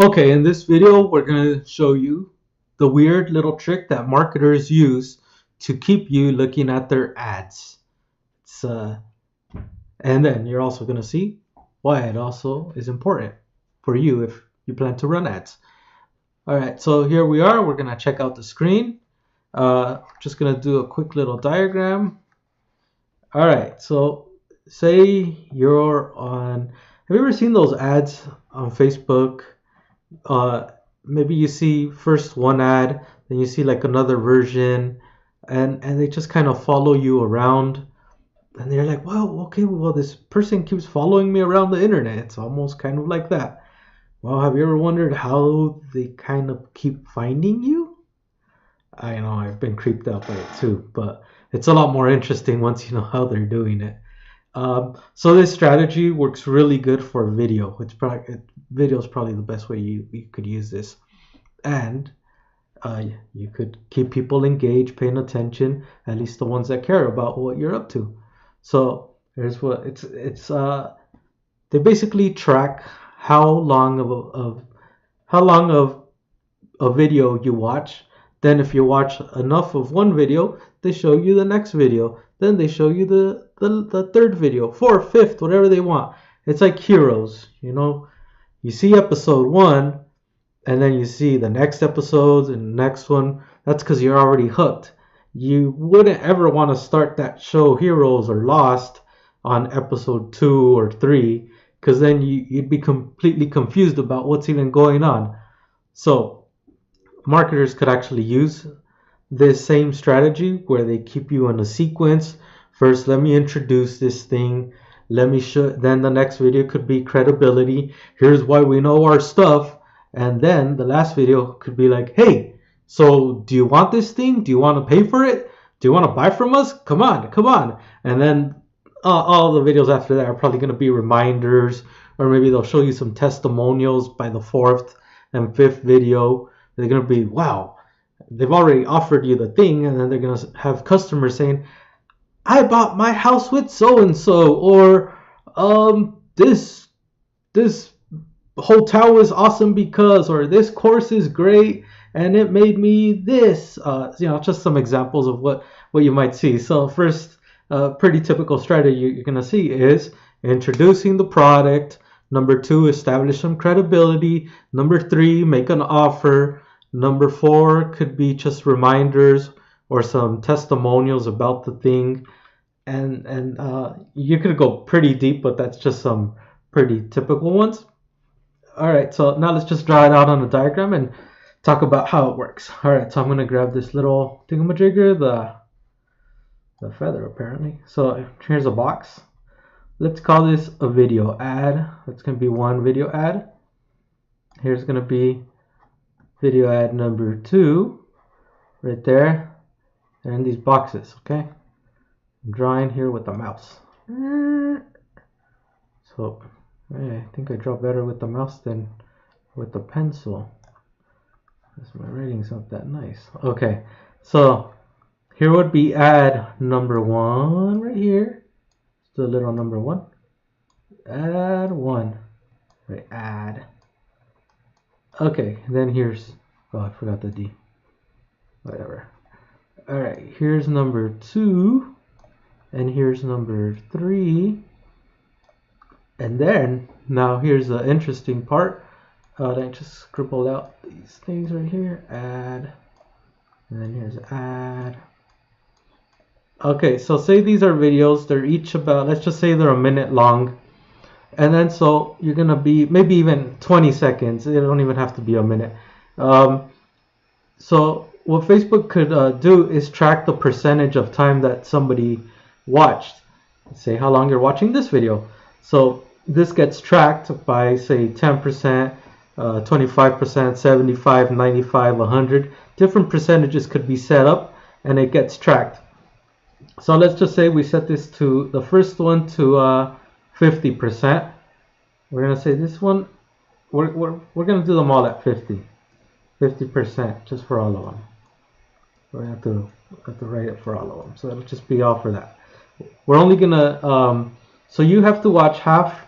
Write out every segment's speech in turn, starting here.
Okay, in this video, we're going to show you the weird little trick that marketers use to keep you looking at their ads. It's, and then you're also going to see why it also is important for you if you plan to run ads. All right, so here we are. We're going to check out the screen. Just going to do a quick little diagram. All right, so say you're on, have you ever seen those ads on Facebook? uh Maybe you see first one ad, then you see like another version, and they just kind of follow you around, and they're like, wow, okay, well, this person keeps following me around the internet. It's almost kind of like that. Well, have you ever wondered how they kind of keep finding you? I know I've been creeped out by it too, but it's a lot more interesting once you know how they're doing it. So this strategy works really good for video. Video is probably the best way you could use this, and you could keep people engaged, paying attention, at least the ones that care about what you're up to. So here's what it's they basically track how long of a video you watch. Then if you watch enough of one video, they show you the next video. Then they show you the third video, fourth, fifth, whatever they want. It's like heroes, you know. You see episode one, and then you see the next episodes and next one. That's because you're already hooked. You wouldn't ever want to start that show Heroes or Lost on episode 2 or 3, because then you'd be completely confused about what's even going on. So marketers could actually use this same strategy where they keep you in a sequence. First, let me introduce this thing. Let me show. Then the next video could be credibility. Here's why we know our stuff. And then the last video could be like, hey, so do you want this thing? Do you want to pay for it? Do you want to buy from us? Come on, come on. And then all the videos after that are probably going to be reminders, or maybe they'll show you some testimonials by the fourth and fifth video. They're going to be, wow, they've already offered you the thing, and then they're going to have customers saying, I bought my house with so and so, or this hotel is awesome because, or this course is great and it made me this. Just some examples of what you might see. So first, pretty typical strategy you're going to see is introducing the product. Number 2, establish some credibility. Number 3, make an offer. Number 4 could be just reminders or some testimonials about the thing. And you could go pretty deep, but that's just some pretty typical ones. All right, so now let's just draw it out on a diagram and talk about how it works. All right, so I'm going to grab this little thingamajigger, the feather apparently. So here's a box. Let's call this a video ad. That's going to be one video ad. Here's going to be video ad number 2 right there. And in these boxes, okay? I'm drawing here with the mouse. So I think I draw better with the mouse than with the pencil. Because my writing's not that nice. Okay, so here would be ad number 1 right here. Just a little number 1. Ad 1. Right, ad. Okay, then here's, oh, I forgot the D. Whatever. Alright, here's number 2. And here's number 3. And then, now here's the interesting part. I just scribbled out these things right here. Add. And then here's add. Okay, so say these are videos. They're each about, let's just say they're a minute long. And then so you're going to be maybe even 20 seconds. It don't even have to be a minute. So what Facebook could do is track the percentage of time that somebody watched. Say how long you're watching this video. So this gets tracked by, say, 10%, 25%, 75, 95, 100. Different percentages could be set up, and it gets tracked. So let's just say we set this to the first one to 50%. We're going to say this one, we're going to do them all at 50%, just for all of them. We're going to have to write it for all of them. So it'll just be all for that. We're only going to, so you have to watch half,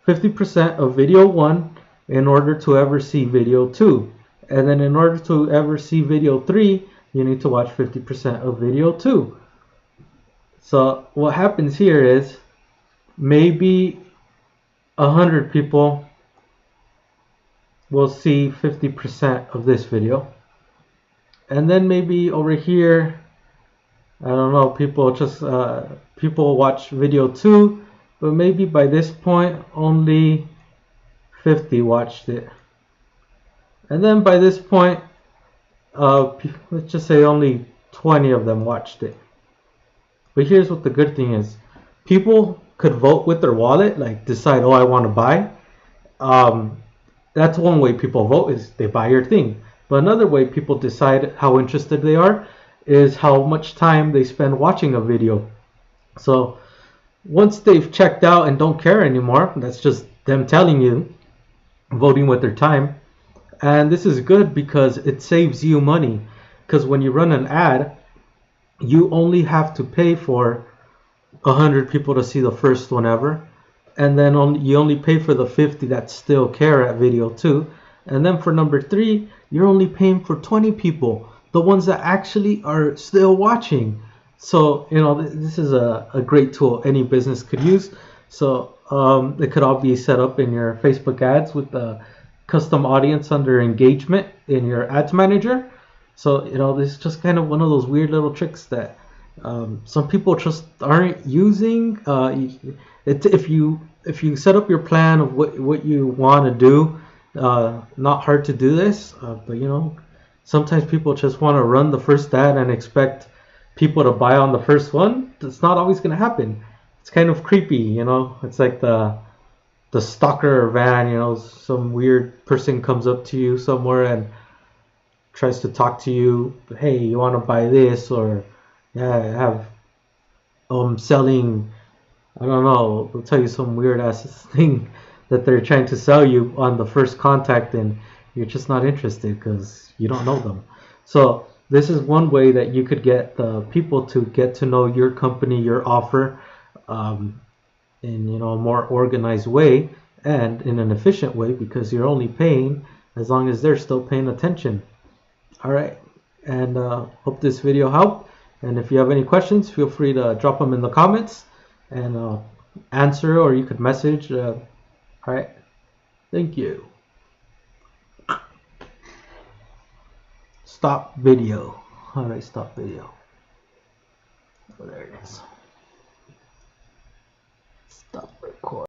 50% of video 1, in order to ever see video 2. And then in order to ever see video 3, you need to watch 50% of video 2. So what happens here is maybe 100 people will see 50% of this video. And then maybe over here, I don't know, people watch video 2, but maybe by this point only 50 watched it. And then by this point, let's just say only 20 of them watched it. But here's what the good thing is. People could vote with their wallet, like decide, oh, I want to buy. That's one way people vote, is they buy your thing. But another way people decide how interested they are is how much time they spend watching a video. So once they've checked out and don't care anymore, that's just them telling you, voting with their time. And this is good because it saves you money. Because when you run an ad, you only have to pay for 100 people to see the first one ever. And then you only pay for the 50 that still care at video 2. And then for number 3, you're only paying for 20 people, the ones that actually are still watching. So, this is a great tool any business could use. So it could all be set up in your Facebook ads with the custom audience under engagement in your ads manager. So, this is just kind of one of those weird little tricks that some people just aren't using. If you set up your plan of what you want to do, not hard to do this, but sometimes people just want to run the first ad and expect people to buy on the first one. That's not always going to happen. It's kind of creepy, It's like the stalker van, some weird person comes up to you somewhere and tries to talk to you. Hey, you want to buy this? Or yeah, I have selling, I don't know, they'll tell you some weird ass thing that they're trying to sell you on the first contact, and you're just not interested because you don't know them. So this is one way that you could get the people to get to know your company, your offer, in a more organized way and in an efficient way, because you're only paying as long as they're still paying attention. All right, and hope this video helped. And if you have any questions, feel free to drop them in the comments and answer, or you could message. All right, thank you. Stop video. How do I stop video? Oh, there it is. Stop recording.